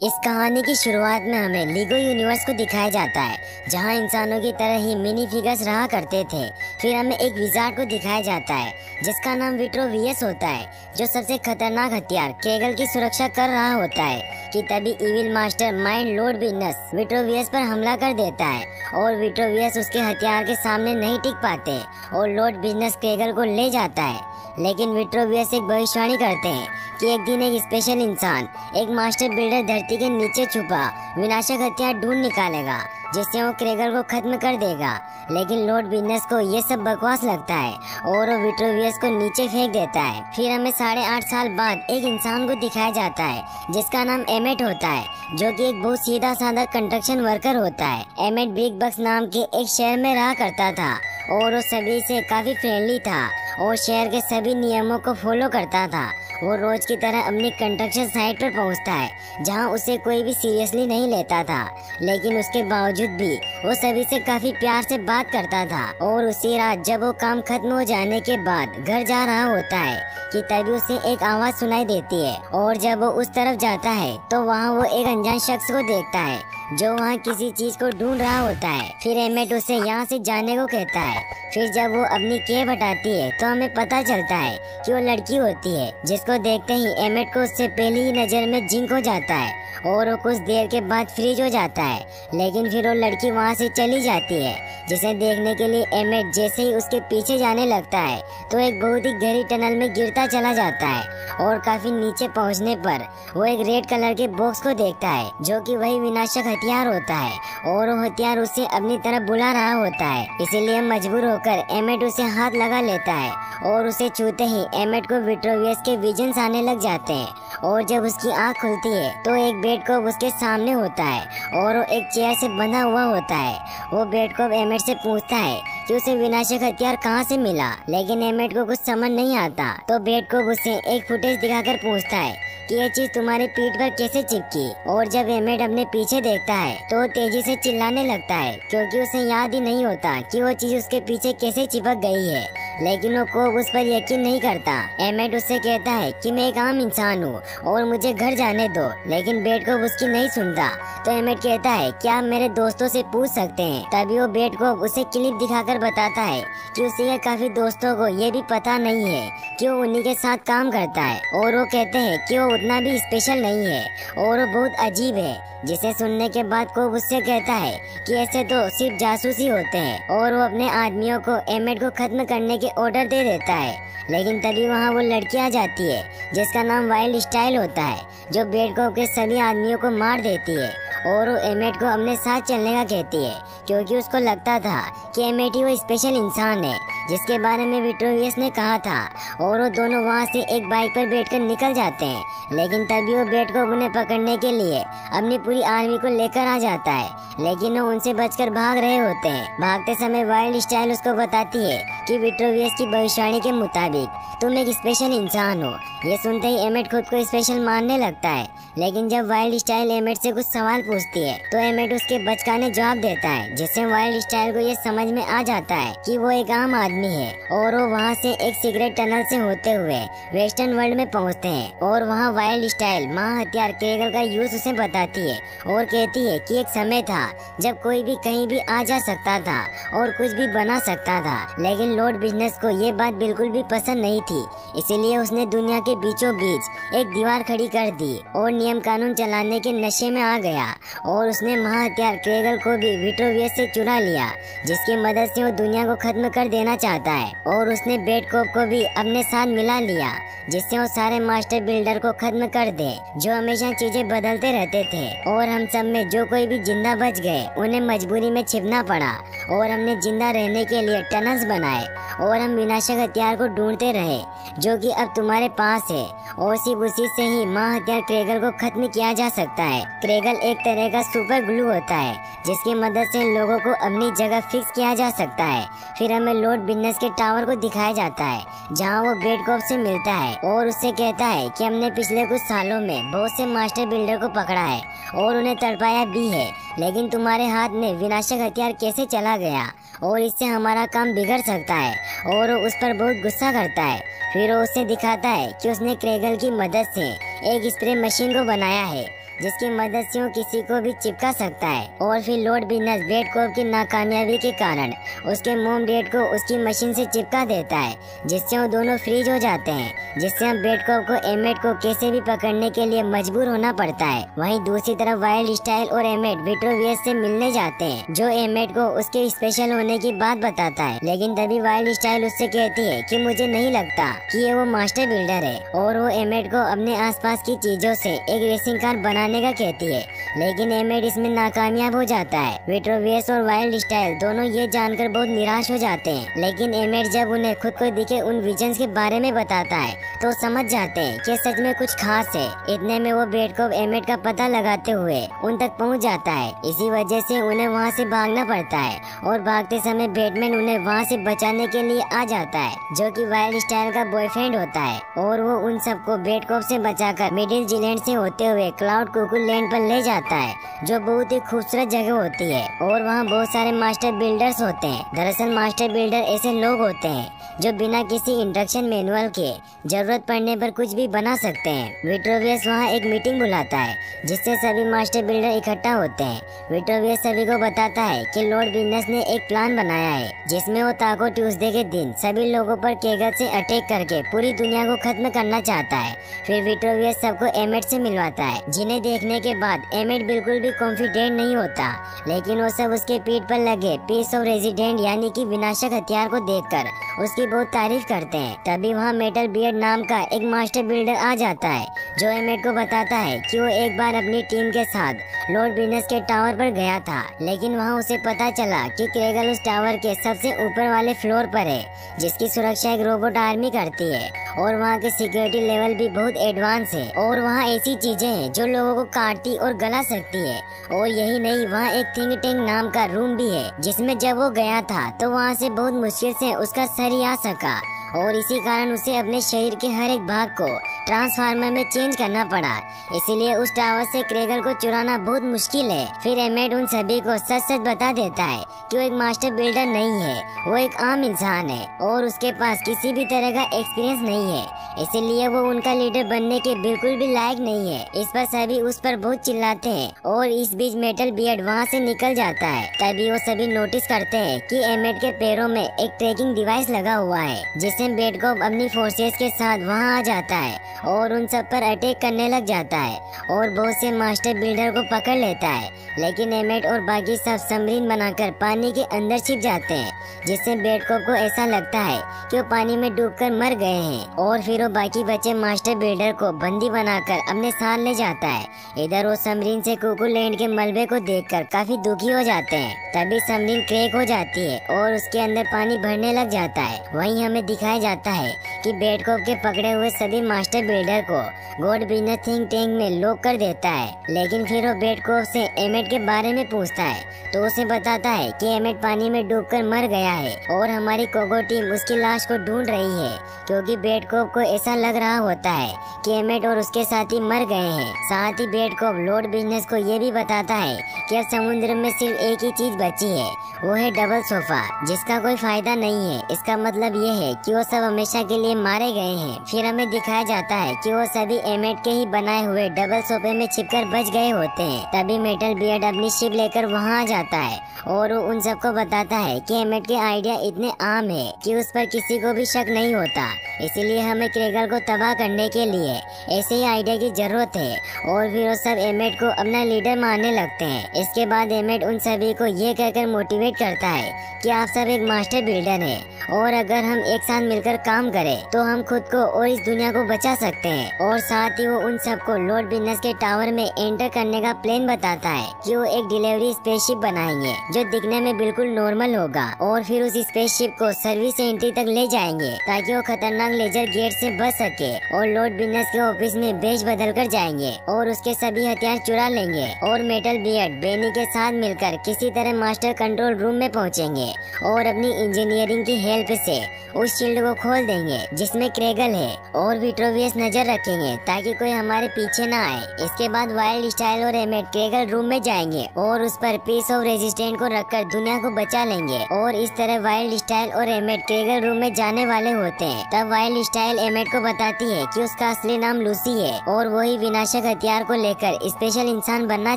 इस कहानी की शुरुआत में हमें लीगो यूनिवर्स को दिखाया जाता है, जहां इंसानों की तरह ही मिनी फिगर्स रहा करते थे। फिर हमें एक विजार्ड को दिखाया जाता है जिसका नाम विट्रोवियस होता है, जो सबसे खतरनाक हथियार क्रेगल की सुरक्षा कर रहा होता है कि तभी evil master mind Lord Business Vitruvius पर हमला कर देता है और विट्रोवियस उसके हथियार के सामने नहीं टिक पाते और लॉर्ड विनस क्रेगल को ले जाता है। लेकिन विट्रोवियस एक भविष्यवाणी करते हैं कि एक दिन एक स्पेशल इंसान, एक मास्टर बिल्डर धरती के नीचे छुपा विनाशक हथियार ढूंढ निकालेगा जिससे वो क्रेगल को खत्म कर देगा। लेकिन लॉर्ड विनस को ये सब बकवास लगता है और वो विट्रोवियस को नीचे फेंक देता है। फिर हमें 8.5 साल बाद एक इंसान को दिखाया जाता है जिसका नाम एमेट होता है, जो कि एक बहुत सीधा साधा कंस्ट्रक्शन वर्कर होता है। एमेट बिग बक्स नाम के एक शहर में रहा करता था और वो सभी से काफी फ्रेंडली था और शहर के सभी नियमों को फॉलो करता था। वो रोज की तरह अपनी कंस्ट्रक्शन साइट पर पहुंचता है जहां उसे कोई भी सीरियसली नहीं लेता था, लेकिन उसके बावजूद भी वो सभी से काफी प्यार से बात करता था। और उसी रात जब वो काम खत्म हो जाने के बाद घर जा रहा होता है कि तभी उसे एक आवाज सुनाई देती है और जब वो उस तरफ जाता है तो वहाँ वो एक अनजान शख्स को देखता है जो वहाँ किसी चीज को ढूंढ रहा होता है। फिर एमेट उसे यहाँ से जाने को कहता है। फिर जब वो अपनी केब हटाती है तो हमें पता चलता है कि वो लड़की होती है, जिसको देखते ही एमेट को उससे पहली ही नजर में जिंक हो जाता है और वो कुछ देर के बाद फ्रीज हो जाता है। लेकिन फिर वो लड़की वहाँ से चली जाती है, जिसे देखने के लिए एमेट जैसे ही उसके पीछे जाने लगता है तो एक बहुत ही गहरी टनल में गिरता चला जाता है और काफी नीचे पहुँचने पर वो एक रेड कलर के बॉक्स को देखता है, जो कि वही विनाशक हथियार होता है और वो हथियार उसे अपनी तरफ बुला रहा होता है। इसीलिए मजबूर होकर एमेट उसे हाथ लगा लेता है और उसे छूते ही एमेट को विट्रोवियस के विजन्स आने लग जाते हैं। और जब उसकी आंख खुलती है तो एक बेडकॉप उसके सामने होता है और वो एक चेयर से बंधा हुआ होता है। वो बेडकॉप एमेट से पूछता है कि उसे विनाशक हथियार कहाँ से मिला, लेकिन एमेट को कुछ समझ नहीं आता। तो बेडकॉप उसे एक फुटेज दिखाकर पूछता है कि ये चीज तुम्हारी पीठ पर कैसे चिपकी। और जब एमेट अपने पीछे देखता है तो वो तेजी से चिल्लाने लगता है क्योंकि उसे याद ही नहीं होता कि वो चीज उसके पीछे कैसे चिपक गई है। लेकिन वो कोब उस पर यकीन नहीं करता। एमेट उससे कहता है कि मैं एक आम इंसान हूँ और मुझे घर जाने दो, लेकिन बेडकॉप उसकी नहीं सुनता। तो एमेट कहता है कि आप मेरे दोस्तों से पूछ सकते हैं। तभी वो बेडकॉप उसे क्लिप दिखाकर बताता है कि उसे काफी दोस्तों को ये भी पता नहीं है कि वो उन्हीं के साथ काम करता है और वो कहते हैं कि वो उतना भी स्पेशल नहीं है और वो बहुत अजीब है। जिसे सुनने के बाद कोब उससे कहता है कि ऐसे तो सिर्फ जासूस ही होते हैं और वो अपने आदमियों को एमेट को खत्म करने के ऑर्डर दे देता है। लेकिन तभी वहाँ वो लड़की आ जाती है जिसका नाम वाइल्ड स्टाइल होता है, जो बेडकॉप के सभी आदमियों को मार देती है और वो एमेट को अपने साथ चलने का कहती है क्योंकि उसको लगता था कि एमेट ही वो स्पेशल इंसान है जिसके बारे में विट्रोवियस ने कहा था। और वो दोनों वहाँ से एक बाइक पर बैठकर निकल जाते हैं। लेकिन तभी वो बेडकॉप उन्हें पकड़ने के लिए अपनी पूरी आर्मी को लेकर आ जाता है, लेकिन वो उनसे बचकर भाग रहे होते हैं। भागते समय वाइल्ड स्टाइल उसको बताती है कि विट्रोवियस की भविष्यवाणी के मुताबिक तुम एक स्पेशल इंसान हो। ये सुनते ही एमेट खुद को स्पेशल मानने लगता है। लेकिन जब वाइल्ड स्टाइल एमेट से कुछ सवाल पूछती है तो एमेट उसके बचकाने जवाब देता है, जिससे वाइल्ड स्टाइल को ये समझ में आ जाता है कि वो एक आम आदमी है। और वो वहाँ से एक सीक्रेट टनल से होते हुए वेस्टर्न वर्ल्ड में पहुँचते हैं और वहाँ वाइल्ड स्टाइल महा हथियार क्रेगल का यूज उसे बताती है और कहती है कि एक समय था जब कोई भी कहीं भी आ जा सकता था और कुछ भी बना सकता था। लेकिन लॉर्ड बिजनेस को ये बात बिल्कुल भी पसंद नहीं थी, इसीलिए उसने दुनिया के बीचों बीच एक दीवार खड़ी कर दी और नियम कानून चलाने के नशे में आ गया। और उसने महा हथियार क्रेगल को भी विट्रोवियस से चुरा लिया, जिसकी मदद से वो दुनिया को खत्म कर देना चाहता है। और उसने बेडकॉप को भी अपने साथ मिला लिया, जिससे वो सारे मास्टर बिल्डर को खत्म कर दे जो हमेशा चीजें बदलते रहते थे। और हम सब में जो कोई भी जिंदा बच गए उन्हें मजबूरी में छिपना पड़ा और हमने जिंदा रहने के लिए टनल्स बनाए और हम विनाशक हथियार को ढूंढते रहे जो कि अब तुम्हारे पास है। और सिर्फ उसी से ही महा हथियार क्रेगल को खत्म किया जा सकता है। क्रेगल एक तरह का सुपर ग्लू होता है जिसकी मदद से लोगों को अपनी जगह फिक्स किया जा सकता है। फिर हमें लॉर्ड बिजनेस के टावर को दिखाया जाता है जहाँ वो बेडकॉप से मिलता है और उससे कहता है कि हमने पिछले कुछ सालों में बहुत से मास्टर बिल्डर को पकड़ा है और उन्हें तड़पाया भी है, लेकिन तुम्हारे हाथ में विनाशक हथियार कैसे चला गया और इससे हमारा काम बिगड़ सकता है। और वो उस पर बहुत गुस्सा करता है। फिर वो उसे दिखाता है कि उसने क्रेगल की मदद से एक स्प्रे मशीन को बनाया है जिसकी मदद से वो किसी को भी चिपका सकता है। और फिर लॉर्ड बिजनेस बेडकॉप की नाकामयाबी के कारण उसके मोम डैड को उसकी मशीन से चिपका देता है, जिससे वो दोनों फ्रीज हो जाते हैं, जिससे हम बेडकॉप को एमेट को कैसे भी पकड़ने के लिए मजबूर होना पड़ता है। वहीं दूसरी तरफ वाइल्ड स्टाइल और एमेट विट्रोवियस से मिलने जाते हैं, जो एमेट को उसके स्पेशल होने की बात बताता है। लेकिन तभी वाइल्ड स्टाइल उससे कहती है कि मुझे नहीं लगता कि ये वो मास्टर बिल्डर है, और वो एमेट को अपने आसपास की चीजों से एक रेसिंग कार बनाने का कहती है। लेकिन एमेट इसमें नाकामयाब हो जाता है। विट्रोवियस और वाइल्ड स्टाइल दोनों ये जानकर बहुत निराश हो जाते हैं। लेकिन एमेट जब उन्हें खुद को दिखे उन विजन्स के बारे में बताता है तो समझ जाते हैं कि सच में कुछ खास है। इतने में वो बेडकॉप एमेट का पता लगाते हुए उन तक पहुंच जाता है। इसी वजह से उन्हें वहां से भागना पड़ता है, और भागते समय बैटमैन उन्हें वहां से बचाने के लिए आ जाता है, जो कि वाइल्ड स्टाइल का बॉयफ्रेंड होता है। और वो उन सबको बेडकॉप से बचाकर मिडिल जीलैंड से होते हुए क्लाउड कुकू लैंड पर ले जाता है, जो बहुत ही खूबसूरत जगह होती है। और वहाँ बहुत सारे मास्टर बिल्डर्स होते हैं। दरअसल मास्टर बिल्डर ऐसे लोग होते हैं जो बिना किसी इंस्ट्रक्शन मैनुअल के जरूरत पड़ने पर कुछ भी बना सकते हैं। विट्रोवियस वहाँ एक मीटिंग बुलाता है, जिससे सभी मास्टर बिल्डर इकट्ठा होते हैं। विट्रोवियस सभी को बताता है कि लॉर्ड बिजनेस ने एक प्लान बनाया है, जिसमें वो ताको ट्यूसडे के दिन सभी लोगों पर केगल से अटैक करके पूरी दुनिया को खत्म करना चाहता है। फिर विट्रोवियस सबको एमेट से मिलवाता है, जिन्हें देखने के बाद एमेट बिल्कुल भी कॉन्फिडेंट नहीं होता। लेकिन वो सब उसके पीठ पर लगे पीस ऑफ रेजिडेंट यानी कि विनाशक हथियार को देखकर उसकी बहुत तारीफ करते हैं। तभी वहाँ मेटल बियर्ड नाम का एक मास्टर बिल्डर आ जाता है, जो एमेट को बताता है कि वो एक बार अपनी टीम के साथ लॉर्ड बिजनेस के टावर पर गया था, लेकिन वहाँ उसे पता चला कि क्रेगल उस टावर के सबसे ऊपर वाले फ्लोर पर है, जिसकी सुरक्षा एक रोबोट आर्मी करती है। और वहाँ के सिक्योरिटी लेवल भी बहुत एडवांस है, और वहाँ ऐसी चीजें हैं जो लोगों को काटती और गला सकती है। और यही नहीं, वहाँ एक थिंक टैंक नाम का रूम भी है, जिसमें जब वो गया था तो वहाँ से बहुत मुश्किल से उसका सर ही आ सका, और इसी कारण उसे अपने शरीर के हर एक भाग को ट्रांसफार्मर में चेंज करना पड़ा। इसीलिए उस टावर से क्रेगल को चुराना बहुत मुश्किल है। फिर एमेट उन सभी को सच सच बता देता है कि वो एक मास्टर बिल्डर नहीं है, वो एक आम इंसान है, और उसके पास किसी भी तरह का एक्सपीरियंस नहीं है, इसीलिए वो उनका लीडर बनने के बिल्कुल भी लायक नहीं है। इस पर सभी उस पर बहुत चिल्लाते हैं, और इस बीच मेटल बियर्ड वहाँ से निकल जाता है। तभी वो सभी नोटिस करते हैं कि एमेट के पैरों में एक ट्रैकिंग डिवाइस लगा हुआ है, जिससे बेडकॉप अपनी फोर्सेस के साथ वहाँ आ जाता है और उन सब पर अटैक करने लग जाता है, और बहुत से मास्टर बिल्डर को पकड़ लेता है। लेकिन एमेट और बाकी सब सबमरीन बनाकर पानी के अंदर छिप जाते हैं, जिससे बेडकॉप को ऐसा लगता है कि वो पानी में डूबकर मर गए हैं। और फिर वो बाकी बचे मास्टर बिल्डर को बंदी बनाकर अपने साथ ले जाता है। इधर वो सबमरीन से कुकू लैंड के मलबे को देखकर काफी दुखी हो जाते हैं। तभी सबमरीन क्रैक हो जाती है और उसके अंदर पानी भरने लग जाता है। वहीं हमें दिखाया जाता है कि बेडकॉप के पकड़े हुए सभी मास्टर बिल्डर को गॉड बिजनेस थिंक टैंक में लॉक कर देता है। लेकिन फिर वो बेडकॉप से एमेट के बारे में पूछता है, तो उसे बताता है कि एमेट पानी में डूबकर मर गया है, और हमारी कोगो टीम उसकी लाश को ढूंढ रही है, क्योंकि बेडकॉप को ऐसा लग रहा होता है कि एमेट और उसके साथी मर गए हैं। साथ ही बेडकॉप लॉर्ड बिजनेस को ये भी बताता है कि अब समुद्र में सिर्फ एक ही चीज बची है, वो है डबल सोफा, जिसका कोई फायदा नहीं है। इसका मतलब ये है कि वो सब हमेशा के लिए मारे गए हैं। फिर हमें दिखाया जाता है कि वो सभी एमेट के ही बनाए हुए डबल सोफे में छिपकर बच गए होते हैं। तभी मेटल बियर्ड अपनी शिप लेकर वहाँ आ जाता है, और वो उन सबको बताता है कि एमेट के आइडिया इतने आम है कि उस पर किसी को भी शक नहीं होता, इसीलिए हमें क्रेगल को तबाह करने के लिए ऐसे ही आइडिया की जरूरत है। और फिर वो सब एमेट को अपना लीडर मानने लगते हैं। इसके बाद एमेट उन सभी को ये कहकर मोटिवेट करता है कि आप सब एक मास्टर बिल्डर हैं, और अगर हम एक साथ मिलकर काम करें तो हम खुद को और इस दुनिया को बचा सकते हैं। और साथ ही वो उन सबको लॉर्ड बिजनेस के टावर में एंटर करने का प्लान बताता है कि वो एक डिलीवरी स्पेसशिप बनाएंगे जो दिखने में बिल्कुल नॉर्मल होगा, और फिर उस स्पेसशिप को सर्विस एंट्री तक ले जाएंगे ताकि वो खतरनाक लेजर गेट से बच सके, और लॉर्ड बिजनेस के ऑफिस में बेच बदल कर जाएंगे और उसके सभी हथियार चुरा लेंगे। और मेटल बियर्ड बेनी के साथ मिलकर किसी तरह मास्टर कंट्रोल रूम में पहुंचेंगे और अपनी इंजीनियरिंग की हेल्प से उस शील्ड को खोल देंगे जिसमें क्रेगल है, और विट्रोवियस नजर रखेंगे ताकि कोई हमारे पीछे ना आए। इसके बाद वाइल्ड स्टाइल और एमेट क्रेगल रूम में जाएंगे और उस पर पीस ऑफ रेजिस्टेंस को रखकर दुनिया को बचा लेंगे। और इस तरह वाइल्ड स्टाइल और एमेट क्रेगल रूम में जाने वाले होते हैं। तब वाइल्ड स्टाइल एमेट को बताती है कि उसका असली नाम लूसी है और वही विनाशक हथियार को लेकर स्पेशल इंसान बनना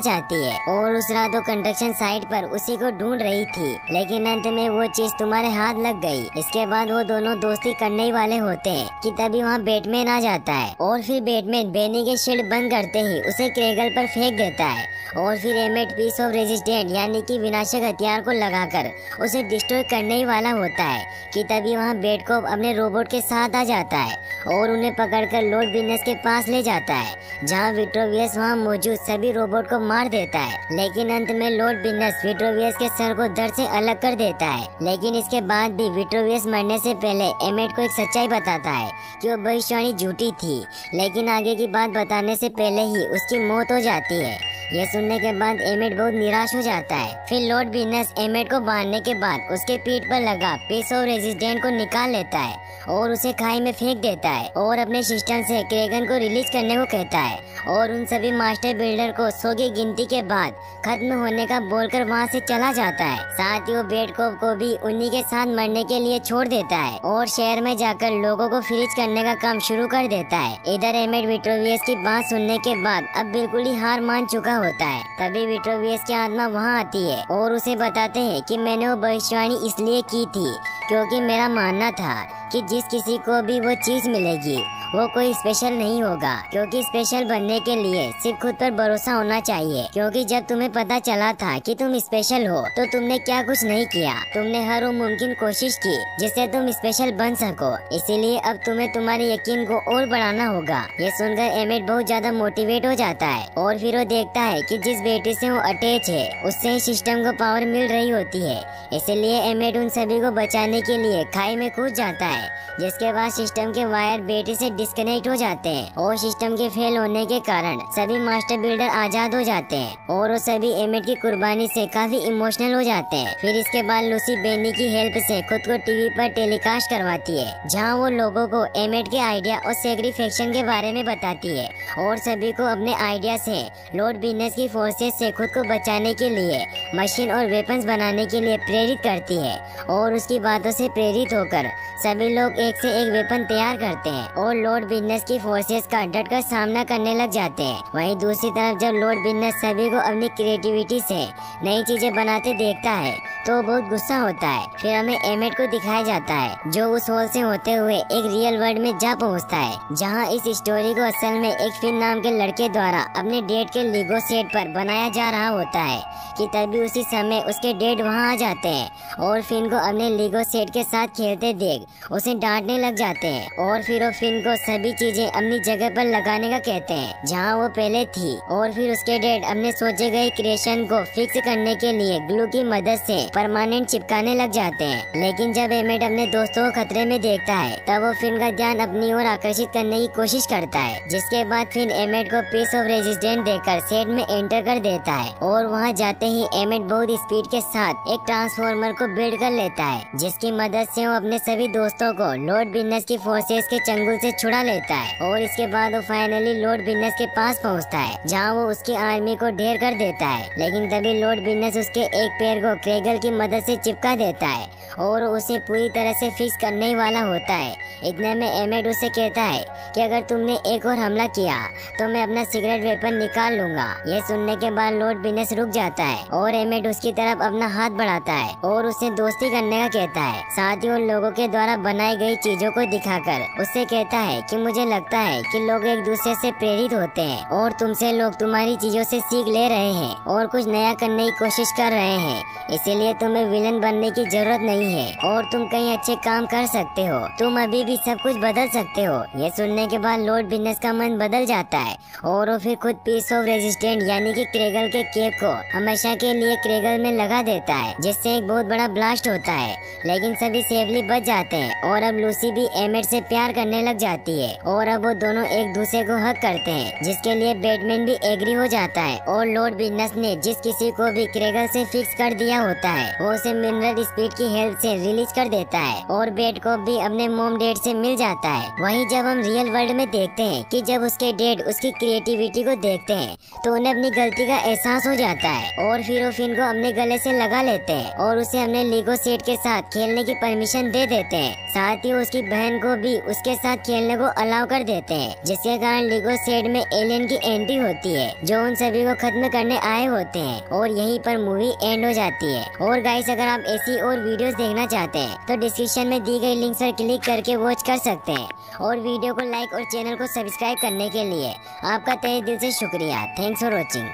चाहती है, और उस रात वो कंस्ट्रक्शन साइट पर उसी को ढूंढ रही थी, लेकिन अंत में वो चीज तुम्हारे हाथ लग गई। इसके बाद वो दोनों दोस्ती करने ही वाले होते हैं कि तभी वहाँ बैटमैन आ जाता है, और फिर बैटमैन बेनी के शील्ड बंद करते ही उसे क्रेगल पर फेंक देता है, और फिर एमेट पीस ऑफ रेजिस्टेंट यानी कि विनाशक हथियार को लगाकर उसे डिस्ट्रॉय करने ही वाला होता है कि तभी वहाँ बेटकॉप अपने रोबोट के साथ आ जाता है और उन्हें पकड़कर लॉर्ड बिजनेस के पास ले जाता है, जहाँ विट्रोवियस वहाँ मौजूद सभी रोबोट को मार देता है। लेकिन अंत में लॉर्ड बिजनेस विट्रोवियस के सर को धड़ से अलग कर देता है। लेकिन इसके बाद भी विट्रोवियस मरने से पहले एमेट को एक सच्चाई बताता है कि वो भविष्यवाणी झूठी थी, लेकिन आगे की बात बताने से पहले ही उसकी मौत हो जाती है। यह सुनने के बाद एमेट बहुत निराश हो जाता है। फिर लॉर्ड बिजनेस एमेट को बांधने के बाद उसके पीठ पर लगा पीस ऑफ रेजिस्टेंस को निकाल लेता है और उसे खाई में फेंक देता है, और अपने सिस्टम से क्रेगन को रिलीज करने को कहता है, और उन सभी मास्टर बिल्डर को 100 की गिनती के बाद खत्म होने का बोलकर वहाँ से चला जाता है। साथ ही वो बेटकॉप को भी उन्हीं के साथ मरने के लिए छोड़ देता है और शहर में जाकर लोगों को फ्रीज करने का काम शुरू कर देता है। इधर एमेट विट्रोवियस की बात सुनने के बाद अब बिल्कुल ही हार मान चुका होता है। तभी विट्रोवियस की आत्मा वहाँ आती है और उसे बताते हैं कि मैंने वो भविष्यवाणी इसलिए की थी क्योंकि मेरा मानना था कि जिस किसी को भी वो चीज मिलेगी वो कोई स्पेशल नहीं होगा, क्योंकि स्पेशल बनने के लिए सिर्फ खुद पर भरोसा होना चाहिए। क्योंकि जब तुम्हें पता चला था कि तुम स्पेशल हो तो तुमने क्या कुछ नहीं किया, तुमने हर वो मुमकिन कोशिश की जिससे तुम स्पेशल बन सको। इसीलिए अब तुम्हें तुम्हारे यकीन को और बढ़ाना होगा। ये सुनकर एमेट बहुत ज्यादा मोटिवेट हो जाता है और फिर वो देखता है कि जिस बेटी से वो अटैच है उससे ही सिस्टम को पावर मिल रही होती है। इसलिए एमेट उन सभी को बचाने के लिए खाई में कूद जाता है, जिसके बाद सिस्टम के वायर बेटी से डिस्कनेक्ट हो जाते हैं और सिस्टम के फेल होने के कारण सभी मास्टर बिल्डर आजाद हो जाते हैं और वो सभी एमेट की कुर्बानी से काफी इमोशनल हो जाते हैं। फिर इसके बाद लूसी बेनी की हेल्प से खुद को टीवी पर टेलीकास्ट करवाती है, जहां वो लोगों को एमेट के आइडिया और सेक्रीफिकेशन के बारे में बताती है और सभी को अपने आइडिया से लॉर्ड बिजनेस की फोर्सेस से खुद को बचाने के लिए मशीन और वेपन्स बनाने के लिए प्रेरित करती है। और उसकी बातों से प्रेरित होकर सभी लोग एक से एक वेपन तैयार करते हैं और लॉर्ड बिजनेस की फोर्सेस का डटकर सामना करने लग जाते हैं। वहीं दूसरी तरफ जब लॉर्ड बिजनेस सभी को अपनी क्रिएटिविटी से नई चीजें बनाते देखता है तो बहुत गुस्सा होता है। फिर हमें एमेट को दिखाया जाता है जो उस हॉल से होते हुए एक रियल वर्ल्ड में जा पहुंचता है, जहां इस स्टोरी को असल में एक फिन नाम के लड़के द्वारा अपने डेड के लीगो सेट पर बनाया जा रहा होता है कि तभी उसी समय उसके डेड वहां आ जाते हैं और फिन को अपने लीगो सेट के साथ खेलते देख उसे डांटने लग जाते हैं। और फिर वो फिन को सभी चीजें अपनी जगह पर लगाने का कहते हैं जहां वो पहले थी, और फिर उसके डेड अपने सोचे गए क्रिएशन को फिक्स करने के लिए ग्लू की मदद से परमानेंट चिपकाने लग जाते हैं। लेकिन जब एमेट अपने दोस्तों को खतरे में देखता है तब वो फिन का ध्यान अपनी ओर आकर्षित करने की कोशिश करता है, जिसके बाद फिन एमेट को पीस ऑफ रेजिस्टेंस देकर सेट में एंटर कर देता है और वहाँ जाते ही एमेट बहुत स्पीड के साथ एक ट्रांसफॉर्मर को बिल्ड कर लेता है, जिसकी मदद से वो अपने सभी दोस्तों को लॉर्ड बिजनेस की फोर्सेस के चंगुल से छुड़ा लेता है। और इसके बाद वो फाइनली लॉर्ड बिजनेस के पास पहुंचता है, जहां वो उसकी आर्मी को ढेर कर देता है। लेकिन तभी लॉर्ड बिजनेस उसके एक पैर को क्रेगल की मदद से चिपका देता है और उसे पूरी तरह से फिक्स करने ही वाला होता है। इतने में एमेट उसे कहता है कि अगर तुमने एक और हमला किया तो मैं अपना सिगरेट वेपन निकाल लूंगा। यह सुनने के बाद लॉर्ड बिजनेस रुक जाता है और एमेट उसकी तरफ अपना हाथ बढ़ाता है और उसे दोस्ती करने का कहता है। साथ ही उन लोगों के द्वारा बनाई गई चीजों को दिखाकर उससे कहता है कि मुझे लगता है कि लोग एक दूसरे से प्रेरित होते हैं और तुमसे लोग तुम्हारी चीजों से सीख ले रहे हैं और कुछ नया करने की कोशिश कर रहे हैं, इसीलिए तुम्हें विलन बनने की जरूरत नहीं है और तुम कहीं अच्छे काम कर सकते हो, तुम अभी भी सब कुछ बदल सकते हो। ये सुनने के बाद लॉर्ड बिजनेस का मन बदल जाता है और वो फिर खुद पीस ऑफ रेजिस्टेंट यानी कि क्रेगल के केप को हमेशा के लिए क्रेगल में लगा देता है, जिससे एक बहुत बड़ा ब्लास्ट होता है। लेकिन सभी सेफली बच जाते हैं और अब लूसी भी एमेट से प्यार करने लग जाती है और अब वो दोनों एक दूसरे को हक करते हैं, जिसके लिए बैटमैन भी एग्री हो जाता है। और लॉर्ड बिजनेस ने जिस किसी को भी क्रेगल से फिक्स कर दिया होता है वो उसे मिनरल स्पीड की हेल्प से रिलीज कर देता है और बेड को भी अपने मॉम डैड से मिल जाता है। वहीं जब हम रियल वर्ल्ड में देखते हैं कि जब उसके डैड उसकी क्रिएटिविटी को देखते हैं तो उन्हें अपनी गलती का एहसास हो जाता है और फिर वो फिन को अपने गले से लगा लेते हैं और उसे अपने लीगो सेट के साथ खेलने की परमिशन दे देते हैं। साथ ही उसकी बहन को भी उसके साथ खेलने को अलाउ कर देते हैं, जिसके कारण लीगो सेट में एलियन की एंट्री होती है जो उन सभी को खत्म करने आए होते हैं और यहीं पर मूवी एंड हो जाती है। और गाइस, अगर आप ऐसी और वीडियोस देखना चाहते हैं तो डिस्क्रिप्शन में दी गई लिंक पर क्लिक करके वॉच कर सकते हैं। और वीडियो को लाइक और चैनल को सब्सक्राइब करने के लिए आपका तहे दिल से शुक्रिया। Thanks for watching.